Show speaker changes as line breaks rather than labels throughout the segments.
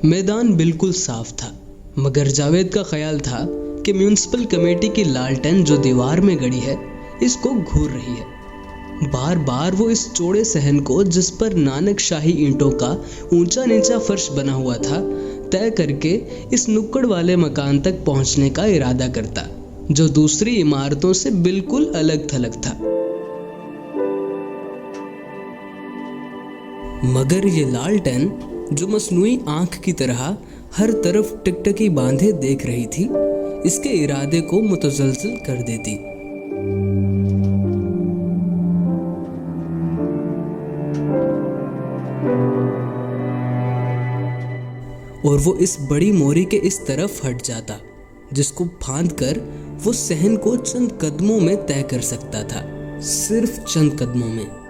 मैदान बिल्कुल साफ था, मगर जावेद का ख्याल था कि म्यूनिसिपल कमेटी की लालटेन जो दीवार में गड़ी है इसको घूर रही है। बार बार वो इस चौड़े सहन को, जिस पर नानक शाही ईंटों का ऊंचा नीचा फर्श बना हुआ था, तय करके इस नुक्कड़ वाले मकान तक पहुंचने का इरादा करता, जो दूसरी इमारतों से बिल्कुल अलग थलग था। मगर ये लालटेन जो मसनूई आंख की तरह हर तरफ टिकटकी बांधे देख रही थी, इसके इरादे को मुतजलजिल कर देती। और वो इस बड़ी मोरी के इस तरफ हट जाता, जिसको फांद कर वो सहन को चंद कदमों में तय कर सकता था, सिर्फ चंद कदमों में।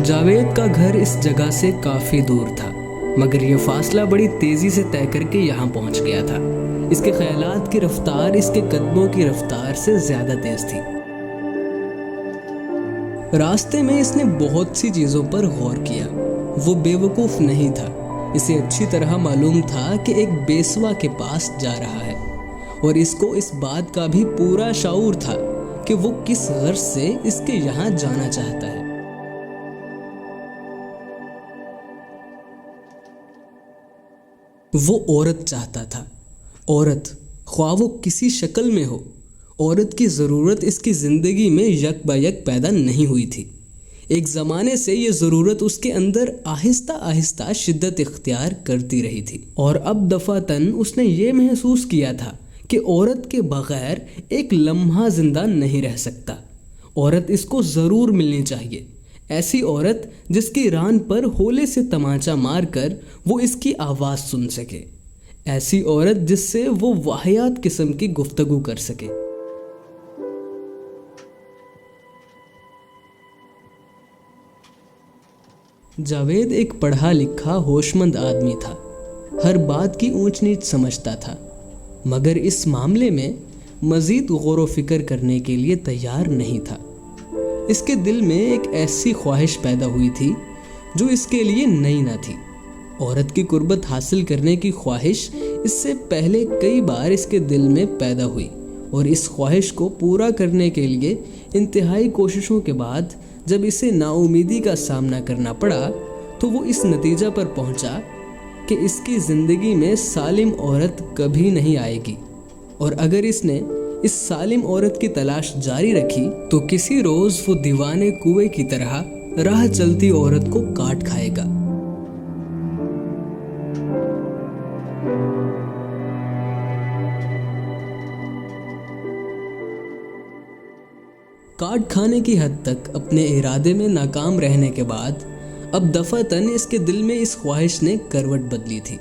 जावेद का घर इस जगह से काफी दूर था, मगर यह फासला बड़ी तेजी से तय करके यहाँ पहुंच गया था। इसके ख्यालात की रफ्तार इसके कदमों की रफ्तार से ज्यादा तेज थी। रास्ते में इसने बहुत सी चीजों पर गौर किया। वो बेवकूफ नहीं था। इसे अच्छी तरह मालूम था कि एक बेसवा के पास जा रहा है, और इसको इस बात का भी पूरा शऊर था कि वो किस गर्ज से इसके यहाँ जाना चाहता है। वो औरत चाहता था। औरत, ख्वाह वो किसी शक्ल में हो। औरत की ज़रूरत इसकी ज़िंदगी में यक ब यक पैदा नहीं हुई थी। एक ज़माने से ये ज़रूरत उसके अंदर आहिस्ता आहिस्ता शिद्दत इख्तियार करती रही थी, और अब दफ़ातन उसने ये महसूस किया था कि औरत के बग़ैर एक लम्हा ज़िंदा नहीं रह सकता। औरत इसको ज़रूर मिलनी चाहिए। ऐसी औरत जिसकी रान पर होले से तमाचा मारकर वो इसकी आवाज़ सुन सके। ऐसी औरत जिससे वो वाहियात किस्म की गुफ्तगू कर सके। जावेद एक पढ़ा लिखा होशमंद आदमी था। हर बात की ऊंच नीच समझता था, मगर इस मामले में मज़ीद गौर व फिक्र करने के लिए तैयार नहीं था। इसके दिल में एक ऐसी ख्वाहिश पैदा हुई थी जो इसके लिए नई न थी। औरत की कुर्बत हासिल करने की ख्वाहिश इससे पहले कई बार इसके दिल में पैदा हुई, और इस ख्वाहिश को पूरा करने के लिए इंतहाई कोशिशों के बाद जब इसे नाउमीदी का सामना करना पड़ा, तो वो इस नतीजा पर पहुंचा कि इसकी ज़िंदगी में सालिम औरत कभी नहीं आएगी, और अगर इसने इस सालिम औरत की तलाश जारी रखी तो किसी रोज वो दीवाने कुएं की तरह राह चलती औरत को काट खाएगा। काट खाने की हद तक अपने इरादे में नाकाम रहने के बाद अब दफातन इसके दिल में इस ख्वाहिश ने करवट बदली थी।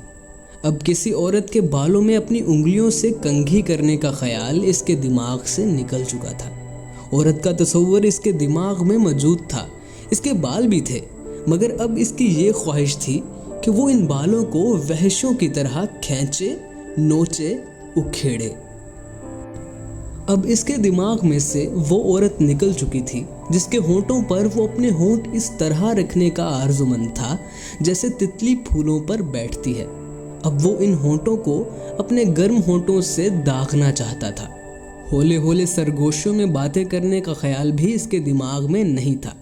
अब किसी औरत के बालों में अपनी उंगलियों से कंघी करने का ख्याल इसके दिमाग से निकल चुका था। औरत का तस्वुर इसके दिमाग में मौजूद था, इसके बाल भी थे, मगर अब इसकी ये ख्वाहिश थी कि वो इन बालों को वहशों की तरह खींचे, नोचे, उखेड़े। अब इसके दिमाग में से वो औरत निकल चुकी थी जिसके होंठों पर वो अपने होंठ इस तरह रखने का आरज़ूमंद था जैसे तितली फूलों पर बैठती है। अब वो इन होंठों को अपने गर्म होंठों से दागना चाहता था। होले होले सरगोशियों में बातें करने का ख्याल भी इसके दिमाग में नहीं था।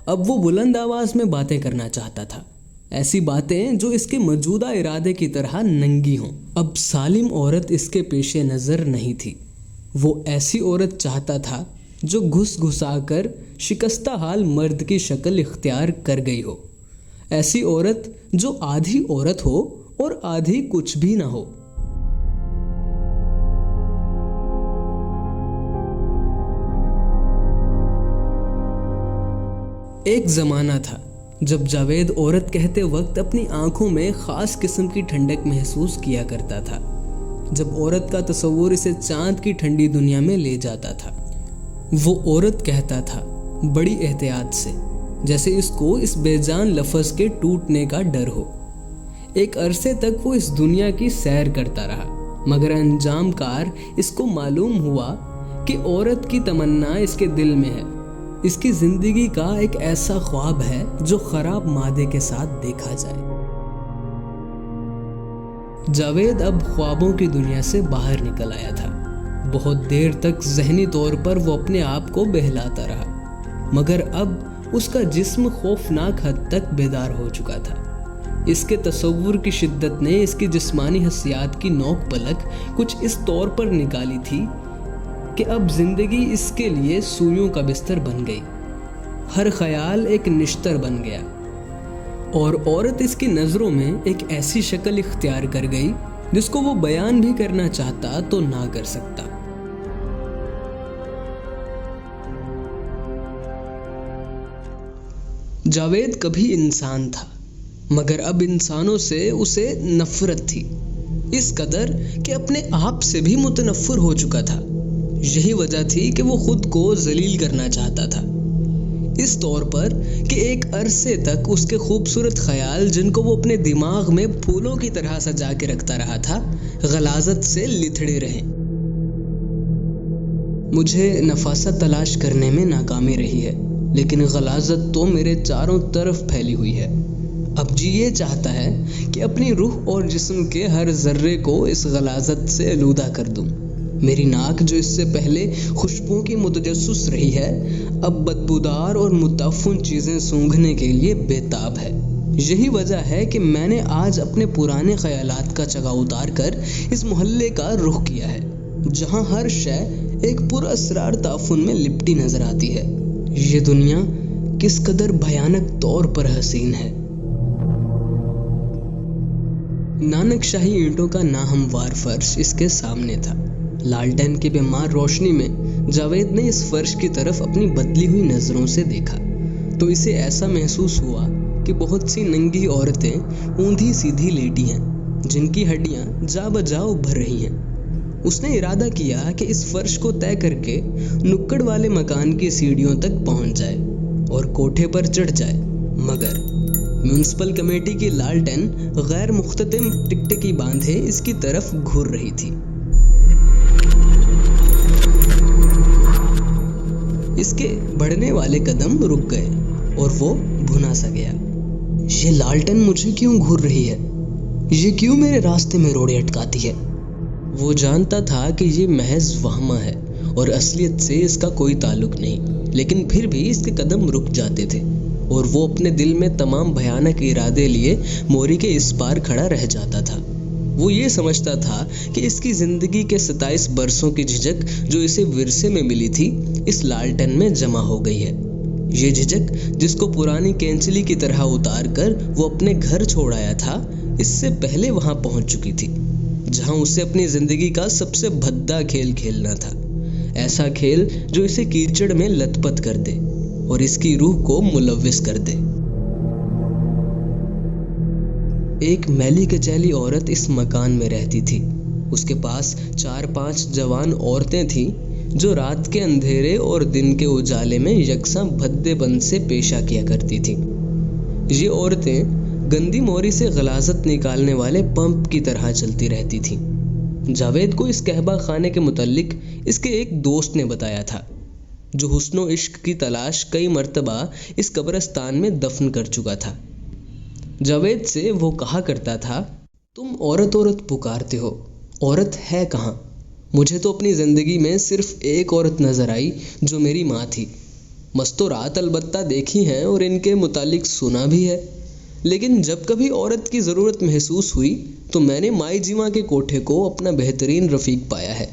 अब वो बुलंद आवाज़ में बातें करना चाहता था, ऐसी बातें जो इसके मौजूदा इरादे की तरह नंगी हों। अब सालिम औरत इसके पेशे नज़र नहीं थी। वो ऐसी औरत चाहता था जो घुस घुसा कर शिकस्ता हाल मर्द की शक्ल इख्तियार कर गई हो। ऐसी औरत जो आधी औरत हो और आधी कुछ भी ना हो। एक ज़माना था जब जावेद औरत कहते वक्त अपनी आंखों में ख़ास किस्म की ठंडक महसूस किया करता था, जब औरत का तस्वुर इसे चांद की ठंडी दुनिया में ले जाता था। वो औरत कहता था बड़ी एहतियात से, जैसे इसको इस बेजान लफ्ज़ के टूटने का डर हो। एक अरसे तक वो इस दुनिया की सैर करता रहा, मगर अंजाम कार इसको मालूम हुआ कि औरत की तमन्ना इसके दिल में है, इसकी जिंदगी का एक ऐसा ख्वाब है जो खराब मादे के साथ देखा जाए। जावेद अब ख्वाबों की दुनिया से बाहर निकल आया था। बहुत देर तक ज़हनी तौर पर वो अपने आप को बहलाता रहा, मगर अब उसका जिस्म खौफनाक हद तक बेदार हो चुका था। इसके तसव्वुर की शिद्दत ने इसकी जिस्मानी हसियात की नोक पलक कुछ इस तौर पर निकाली थी कि अब जिंदगी इसके लिए सूइयों का बिस्तर बन गई। हर ख्याल एक निश्तर बन गया और औरत इसकी नज़रों में एक ऐसी शक्ल इख्तियार कर गई जिसको वो बयान भी करना चाहता तो ना कर सकता। जावेद कभी इंसान था, मगर अब इंसानों से उसे नफरत थी, इस कदर कि अपने आप से भी मुतनफ्फिर हो चुका था। यही वजह थी कि वो खुद को जलील करना चाहता था, इस तौर पर कि एक अरसे तक उसके खूबसूरत ख्याल जिनको वो अपने दिमाग में फूलों की तरह सजा के रखता रहा था, गलाजत से लिथड़े रहे। मुझे नफासत तलाश करने में नाकामी रही है, लेकिन गलाजत तो मेरे चारों तरफ फैली हुई है। अब जी ये चाहता है कि अपनी रूह और जिस्म के हर जर्रे को इस गलाजत से आलूदा कर दूं। मेरी नाक जो इससे पहले खुशबू की मुतजस्सिस रही है, अब बदबूदार और मुताफुन चीज़ें सूंघने के लिए बेताब है। यही वजह है कि मैंने आज अपने पुराने ख्यालात का चगा उतार कर इस मोहल्ले का रुख किया है, जहाँ हर शय एक पुरअसरार ताफुन में लिपटी नजर आती है। ये दुनिया किस कदर भयानक तौर पर हसीन है। नानक शाही ईंटों का नाहमवार फर्श इसके सामने था। लालटेन की बीमार रोशनी में जावेद ने इस फर्श की तरफ अपनी बदली हुई नजरों से देखा तो इसे ऐसा महसूस हुआ कि बहुत सी नंगी औरतें ऊंधी सीधी लेटी हैं, जिनकी हड्डियां जा बजा उभर रही हैं। उसने इरादा किया कि इस फर्श को तय करके नुक्कड़ वाले मकान की सीढ़ियों तक पहुंच जाए और कोठे पर चढ़ जाए, मगर म्युनिसिपल कमेटी की लालटेन गैर मुख्ततिम टिकटिकी बांधे इसकी तरफ घूर रही थी। इसके बढ़ने वाले कदम रुक गए और वो भुना सा गया। ये लालटेन मुझे क्यों घूर रही है? ये क्यों मेरे रास्ते में रोड़े अटकाती है? वो जानता था कि ये महज वहमा है और असलियत से इसका कोई ताल्लुक नहीं, लेकिन फिर भी इसके कदम रुक जाते थे और वो अपने दिल में तमाम भयानक इरादे लिए मोरी के इस पार खड़ा रह जाता था। वो ये समझता था कि इसकी ज़िंदगी के 27 बरसों की झिझक जो इसे विरसे में मिली थी, इस लालटेन में जमा हो गई है। ये झिझक जिसको पुरानी कैंचली की तरह उतार कर वो अपने घर छोड़ आया था, इससे पहले वहाँ पहुँच चुकी थी, जहाँ उसे अपनी ज़िंदगी का सबसे भद्दा खेल खेलना था। ऐसा खेल जो इसे कीचड़ में लथपथ कर दे और इसकी रूह को मुलव्विस कर दे। एक मैली कचैली औरत इस मकान में रहती थी। उसके पास 4-5 जवान औरतें थीं जो रात के अंधेरे और दिन के उजाले में यकसा भद्देपन से पेशा किया करती थीं। ये औरतें गंदी मोरी से गलाजत निकालने वाले पंप की तरह चलती रहती थीं। जावेद को इस कहबा खाने के मुतल्लिक इसके एक दोस्त ने बताया था, जो हुस्नो इश्क की तलाश कई मर्तबा इस कब्रिस्तान में दफन कर चुका था। जावेद से वो कहा करता था, तुम औरत औरत पुकारते हो, औरत है कहाँ? मुझे तो अपनी ज़िंदगी में सिर्फ एक औरत नज़र आई जो मेरी माँ थी। मस्तूरात अलबत्ता देखी हैं और इनके मुतालिक सुना भी है, लेकिन जब कभी औरत की ज़रूरत महसूस हुई तो मैंने माई जीवा के कोठे को अपना बेहतरीन रफ़ीक पाया है।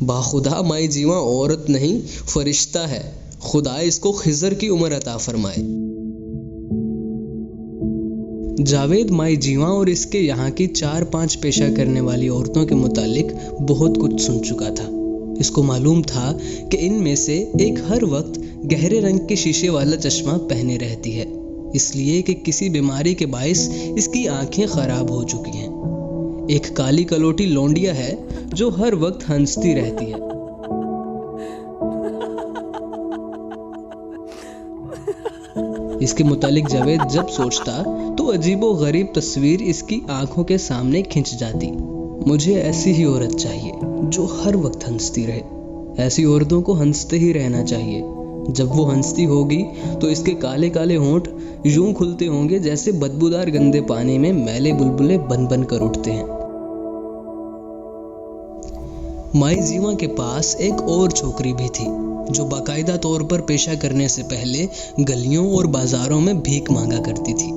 बाखुदा माई जीवा औरत नहीं फरिश्ता है, खुदा इसको खिज़र की उम्र अता फरमाए। जावेद माई जीवा और इसके यहाँ की 4-5 पेशा करने वाली औरतों के मुतालिक बहुत कुछ सुन चुका था। इसको मालूम था कि इनमें से एक हर वक्त गहरे रंग के शीशे वाला चश्मा पहने रहती है, इसलिए कि किसी बीमारी के बाइस इसकी आंखें खराब हो चुकी हैं। एक काली कलोटी लौंडिया है जो हर वक्त हंसती रहती है। इसके मुतालिक जावेद जब सोचता तो अजीबो गरीब तस्वीर इसकी आंखों के सामने खिंच जाती। मुझे ऐसी ही औरत चाहिए जो हर वक्त हंसती रहे। ऐसी औरतों को हंसते ही रहना चाहिए जब वो हंसती होगी तो इसके काले काले होंठ यूं खुलते होंगे जैसे बदबूदार गंदे पानी में मैले बुलबुले बन बन कर उठते हैं। माई जीवा के पास एक और छोकरी भी थी जो बाकायदा तौर पर पेशा करने से पहले गलियों और बाजारों में भीख मांगा करती थी।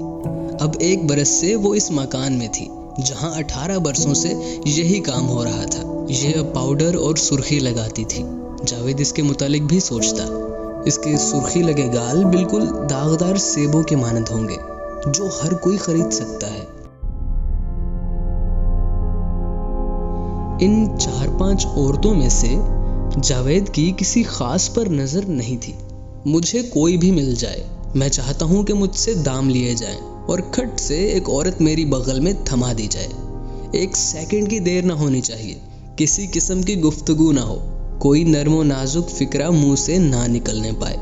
अब 1 बरस से वो इस मकान में थी जहां 18 बरसों से यही काम हो रहा था। यह अब पाउडर और सुर्खी लगाती थी। जावेद इसके मुतालिक भी सोचता, इसके सुर्खी लगे गाल बिल्कुल दागदार सेबों के मानंद होंगे जो हर कोई खरीद सकता है। इन 4-5 औरतों में से जावेद की किसी खास पर नजर नहीं थी। मुझे कोई भी मिल जाए, मैं चाहता हूं कि मुझसे दाम लिए जाएं और खट से एक औरत मेरी बगल में थमा दी जाए। 1 सेकंड की देर ना होनी चाहिए, किसी किस्म की गुफ्तगू ना हो, कोई नर्मो नाजुक फिक्रा मुंह से ना निकलने पाए,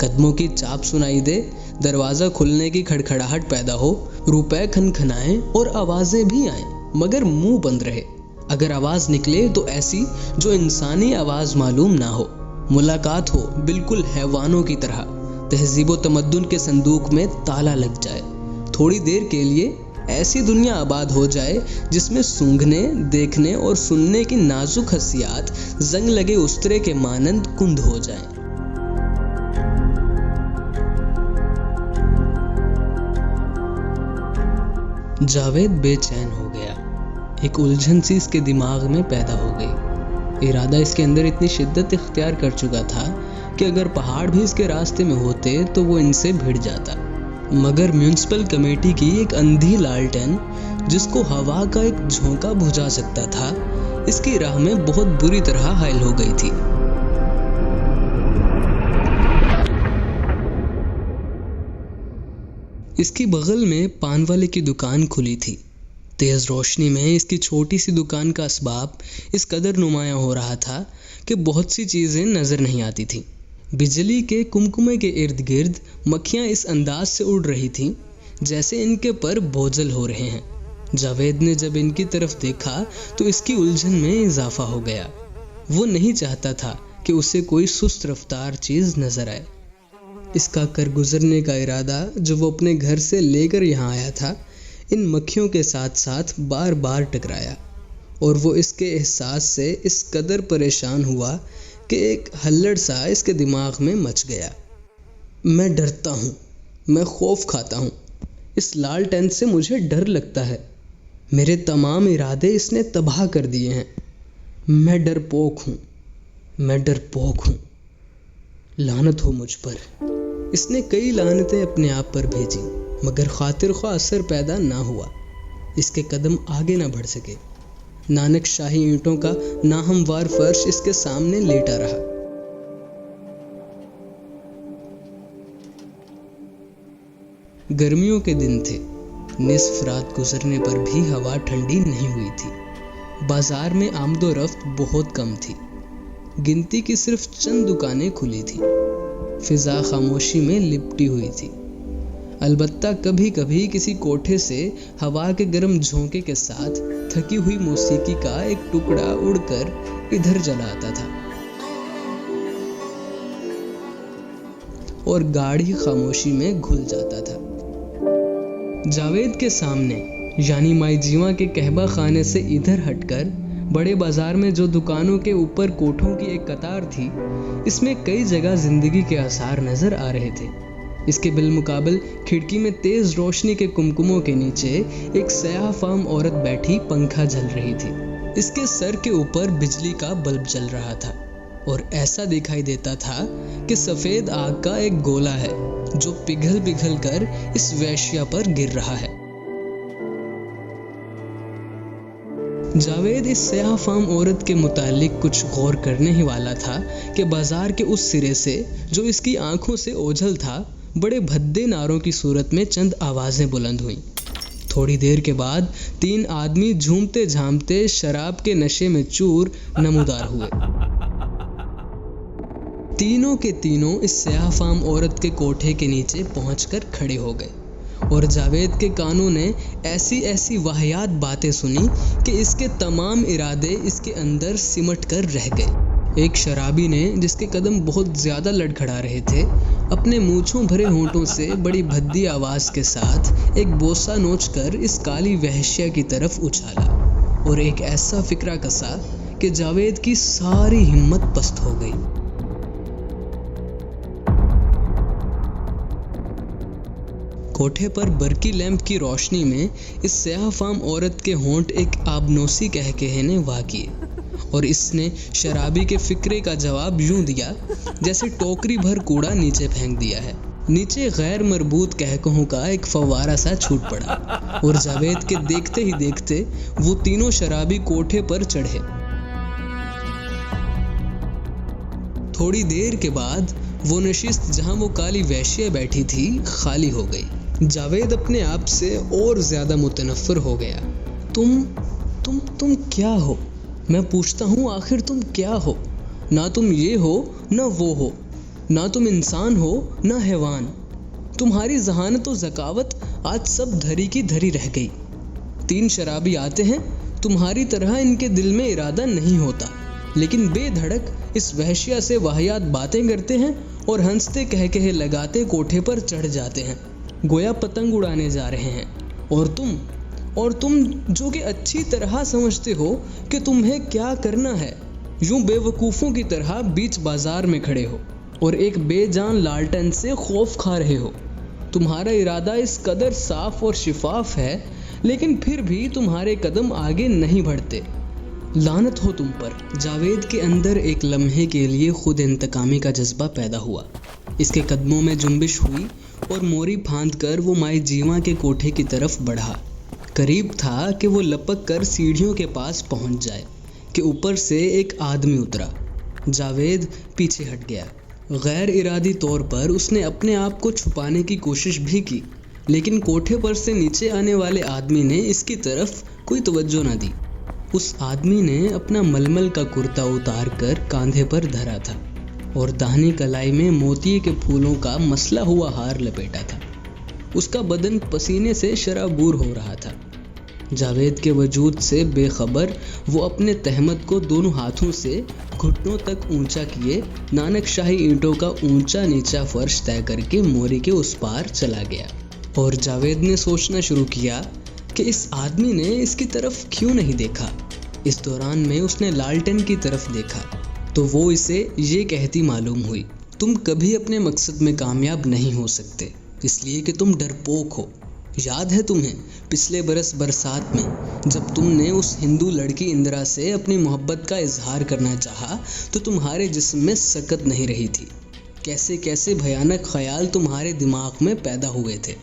कदमों की चाप सुनाई दे, दरवाजा खुलने की खड़खड़ाहट पैदा हो, रुपए खनखनाएं और आवाजें भी आएं, मगर मुंह बंद रहे। अगर आवाज निकले तो ऐसी जो इंसानी आवाज मालूम ना हो। मुलाकात हो बिल्कुल हैवानों की तरह, तहजीब व तमद्दुन के संदूक में ताला लग जाए। थोड़ी देर के लिए ऐसी दुनिया आबाद हो जाए जिसमें सूंघने, देखने और सुनने की नाजुक हसियात जंग लगे उस्तरे के मानंद कुंद हो जाएं। जावेद बेचैन हो गया। एक उलझन सी इसके दिमाग में पैदा हो गई। इरादा इसके अंदर इतनी शिद्दत इख्तियार कर चुका था कि अगर पहाड़ भी इसके रास्ते में होते तो वो इनसे भिड़ जाता, मगर म्यूनिसिपल कमेटी की एक अंधी लालटेन जिसको हवा का एक झोंका बुझा सकता था, इसकी राह में बहुत बुरी तरह हायल हो गई थी। इसकी बगल में पान वाले की दुकान खुली थी। तेज रोशनी में इसकी छोटी सी दुकान का असबाब इस कदर नुमाया हो रहा था कि बहुत सी चीजें नजर नहीं आती थी। बिजली के कुमकुमे के इर्द गिर्द मक्खियां इस अंदाज से उड़ रही थीं जैसे इनके पर बोझल हो रहे हैं। जावेद ने जब इनकी तरफ देखा तो इसकी उलझन में इजाफा हो गया। वो नहीं चाहता था कि उसे कोई सुस्त रफ्तार चीज नजर आए। इसका कर गुजरने का इरादा जो वो अपने घर से लेकर यहाँ आया था, इन मक्खियों के साथ साथ बार बार टकराया और वो इसके एहसास से इस कदर परेशान हुआ कि एक हल्लड़ सा इसके दिमाग में मच गया। मैं डरता हूँ, मैं खौफ खाता हूँ, इस लालटेन से मुझे डर लगता है, मेरे तमाम इरादे इसने तबाह कर दिए हैं। मैं डरपोक हूँ, मैं डरपोक हूँ, लानत हो मुझ पर। इसने कई लानतें अपने आप पर भेजी मगर खातिर ख्वाह असर पैदा ना हुआ। इसके कदम आगे ना बढ़ सके। नानक शाही ईंटों का नाहमवार फर्श इसके सामने लेटा रहा। गर्मियों के दिन थे। निस्फ रात गुजरने पर भी हवा ठंडी नहीं हुई थी। बाजार में आमदोरफ्त बहुत कम थी। गिनती की सिर्फ चंद दुकानें खुली थी। फिजा खामोशी में लिपटी हुई थी। अलबत्ता कभी कभी किसी कोठे से हवा के गर्म झोंके के साथ थकी हुई मौसीकी का एक टुकड़ा उड़कर इधर चला आता था और गाढ़ी खामोशी में घुल जाता था। जावेद के सामने यानी माई जीवा के कहबा खाने से इधर हटकर बड़े बाजार में जो दुकानों के ऊपर कोठों की एक कतार थी, इसमें कई जगह जिंदगी के आसार नजर आ रहे थे। इसके बिलमुकाबिल खिड़की में तेज रोशनी के कुमकुमों के नीचे एक सयाह फाम औरत बैठी पंखा झल रही थी। इसके सर के ऊपर बिजली का बल्ब जल रहा था और ऐसा दिखाई देता था कि सफेद आग का एक गोला है जो पिघल पिघल कर इस वेश्या पर गिर रहा है। जावेद इस सयाह फाम औरत के मुतालिक कुछ गौर करने ही वाला था कि बाजार के उस सिरे से जो इसकी आंखों से ओझल था, बड़े भद्दे नारों की सूरत में चंद आवाजें बुलंद हुईं। थोड़ी देर के बाद 3 आदमी झूमते झामते शराब के नशे में चूर नमूदार हुए। तीनों के तीनों इस सयाह फाम औरत के कोठे के नीचे पहुंचकर खड़े हो गए और जावेद के कानों ने ऐसी ऐसी वाहियात बातें सुनी कि इसके तमाम इरादे इसके अंदर सिमट कर रह गए एक शराबी ने, जिसके कदम बहुत ज्यादा लड़खड़ा रहे थे, अपने मूंछों भरे होंठों से बड़ी भद्दी आवाज के साथ एक बोसा नोचकर इस काली वहश्या की तरफ उछाला और एक ऐसा फिक्रा कसा कि जावेद की सारी हिम्मत पस्त हो गई। कोठे पर बरकी लैंप की रोशनी में इस स्याहफाम औरत के होंठ एक आबनोसी कह कहने वाह किए और इसने शराबी के फिक्रे का जवाब यूं दिया जैसे टोकरी भर कूड़ा नीचे फेंक दिया है। नीचे गैर मरबूत कहकहों का एक फव्वारा सा छूट पड़ा और जावेद के देखते ही देखते वो तीनों शराबी कोठे पर चढ़े। थोड़ी देर के बाद वो नशिस्त जहां वो काली वैश्या बैठी थी खाली हो गई। जावेद अपने आप से और ज्यादा मुतनफ्फर हो गया। तुम क्या हो? मैं पूछता हूँ, आखिर तुम क्या हो? ना तुम ये हो ना वो हो, ना तुम इंसान हो ना हैवान। तुम्हारी जहानत और ज़कावत आज सब धरी की धरी रह गई। 3 शराबी आते हैं, तुम्हारी तरह इनके दिल में इरादा नहीं होता, लेकिन बेधड़क इस वहशिया से वाहियात बातें करते हैं और हंसते कह कहे लगाते कोठे पर चढ़ जाते हैं, गोया पतंग उड़ाने जा रहे हैं। और तुम जो कि अच्छी तरह समझते हो कि तुम्हें क्या करना है, यूं बेवकूफ़ों की तरह बीच बाजार में खड़े हो और एक बेजान लालटेन से खौफ खा रहे हो। तुम्हारा इरादा इस कदर साफ और शिफाफ है, लेकिन फिर भी तुम्हारे कदम आगे नहीं बढ़ते। लानत हो तुम पर। जावेद के अंदर एक लम्हे के लिए खुद इंतकामी का जज्बा पैदा हुआ। इसके कदमों में जुम्बिश हुई और मोरी फांद कर वो माई जीवा के कोठे की तरफ बढ़ा। करीब था कि वो लपक कर सीढ़ियों के पास पहुंच जाए कि ऊपर से एक आदमी उतरा। जावेद पीछे हट गया। गैर इरादी तौर पर उसने अपने आप को छुपाने की कोशिश भी की, लेकिन कोठे पर से नीचे आने वाले आदमी ने इसकी तरफ कोई तवज्जो न दी। उस आदमी ने अपना मलमल का कुर्ता उतार कर कांधे पर धरा था और दाहिनी कलाई में मोतिये के फूलों का मसला हुआ हार लपेटा था। उसका बदन पसीने से शराबूर हो रहा था। जावेद के वजूद से बेखबर वो अपने तहमत को दोनों हाथों से घुटनों तक ऊंचा किए नानक शाही ईंटों का ऊंचा नीचा फर्श तय करके मोरी के उस पार चला गया। और जावेद ने सोचना शुरू किया कि इस आदमी ने इसकी तरफ क्यों नहीं देखा। इस दौरान में उसने लालटेन की तरफ देखा तो वो इसे ये कहती मालूम हुई, तुम कभी अपने मकसद में कामयाब नहीं हो सकते, इसलिए कि तुम डरपोक हो। याद है तुम्हें पिछले बरस बरसात में जब तुमने उस हिंदू लड़की इंदिरा से अपनी मोहब्बत का इजहार करना चाहा तो तुम्हारे जिस्म में सकत नहीं रही थी। कैसे कैसे भयानक ख्याल तुम्हारे दिमाग में पैदा हुए थे।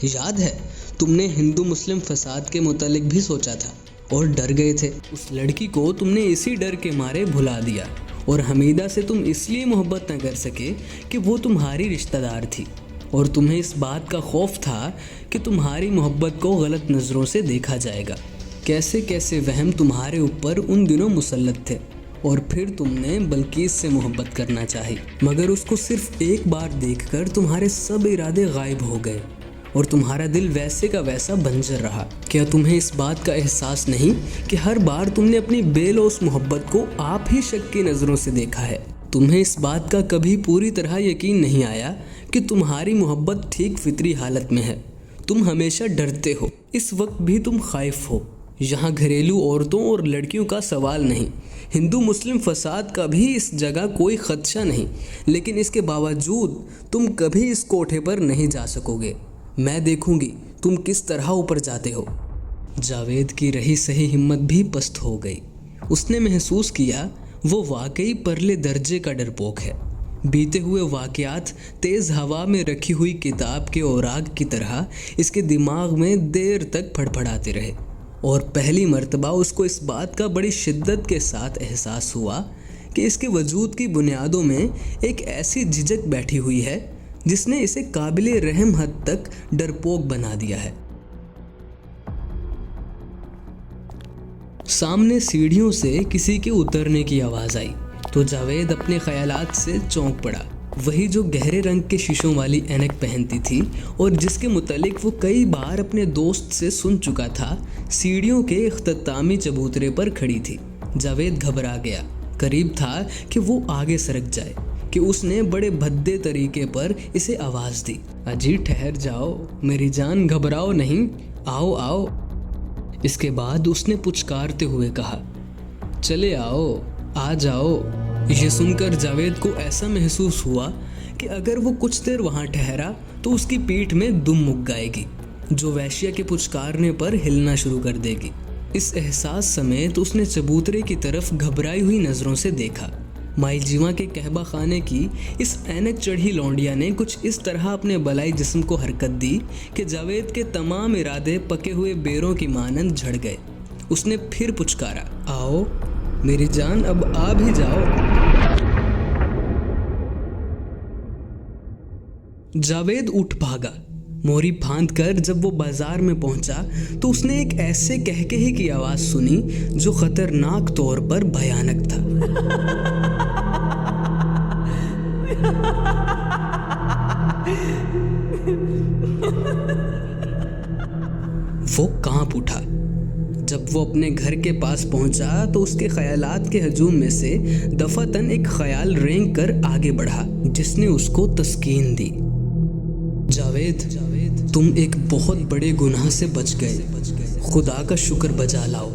याद है तुमने हिंदू मुस्लिम फसाद के मुतालिक भी सोचा था और डर गए थे। उस लड़की को तुमने इसी डर के मारे भुला दिया और हमीदा से तुम इसलिए मोहब्बत न कर सके कि वो तुम्हारी रिश्तेदार थी और तुम्हें इस बात का खौफ था कि तुम्हारी मोहब्बत को गलत नज़रों से देखा जाएगा। कैसे कैसे वहम तुम्हारे ऊपर उन दिनों मुसल्लत थे और फिर तुमने बल्कीस से मोहब्बत करना चाही, मगर उसको सिर्फ एक बार देखकर तुम्हारे सब इरादे गायब हो गए और तुम्हारा दिल वैसे का वैसा बंजर रहा। क्या तुम्हें इस बात का एहसास नहीं कि हर बार तुमने अपनी बेलौस मोहब्बत को आप ही शक की नज़रों से देखा है? तुम्हें इस बात का कभी पूरी तरह यकीन नहीं आया कि तुम्हारी मोहब्बत ठीक फितरी हालत में है। तुम हमेशा डरते हो, इस वक्त भी तुम खाइफ हो। यहाँ घरेलू औरतों और लड़कियों का सवाल नहीं, हिंदू मुस्लिम फसाद का भी इस जगह कोई खदशा नहीं, लेकिन इसके बावजूद तुम कभी इस कोठे पर नहीं जा सकोगे। मैं देखूंगी तुम किस तरह ऊपर जाते हो। जावेद की रही सही हिम्मत भी पस्त हो गई। उसने महसूस किया वो वाकई परले दर्जे का डरपोक है। बीते हुए वाक़यात तेज़ हवा में रखी हुई किताब के औराग की तरह इसके दिमाग में देर तक फड़फड़ाते रहे और पहली मर्तबा उसको इस बात का बड़ी शिद्दत के साथ एहसास हुआ कि इसके वजूद की बुनियादों में एक ऐसी झिझक बैठी हुई है जिसने इसे काबिले रहम हद तक डरपोक बना दिया है। सामने सीढ़ियों से किसी के उतरने की आवाज़ आई तो जावेद अपने ख्यालात से चौंक पड़ा। वही जो गहरे रंग के शीशों वाली ऐनक पहनती थी और जिसके मुतालिक वो कई बार अपने दोस्त से सुन चुका था, सीढ़ियों के इख्तितामी चबूतरे पर खड़ी थी। जावेद घबरा गया, करीब था कि वो आगे सरक जाए कि उसने बड़े भद्दे तरीके पर इसे आवाज़ दी, अजी ठहर जाओ मेरी जान, घबराओ नहीं, आओ आओ। इसके बाद उसने पुचकारते हुए कहा, चले आओ, आ जाओ। ये सुनकर जावेद को ऐसा महसूस हुआ कि अगर वो कुछ देर वहाँ ठहरा तो उसकी पीठ में दुम मुक गाएगी, जो वैश्या के पुचकारने पर हिलना शुरू कर देगी। इस एहसास समेत उसने चबूतरे की तरफ घबराई हुई नज़रों से देखा। माइलजीवा के कहबा खाने की इस ऐनक चढ़ी लौंडिया ने कुछ इस तरह अपने बलाई जिस्म को हरकत दी कि जावेद के तमाम इरादे पके हुए बेरों की मानंद झड़ गए। उसने फिर पुचकारा, आओ मेरी जान, अब आ भी जाओ। जावेद उठ भागा। मोरी फांद कर जब वो बाजार में पहुंचा तो उसने एक ऐसे कहकहे की आवाज सुनी जो खतरनाक तौर पर भयानक था। वो कांप उठा। जब वो अपने घर के पास पहुंचा तो उसके ख्यालात के हजूम में से दफातन एक ख्याल रेंग कर आगे बढ़ा, जिसने उसको तस्कीन दी। जावेद, तुम एक बहुत बड़े गुनाह से बच गए, खुदा का शुक्र बजा लाओ।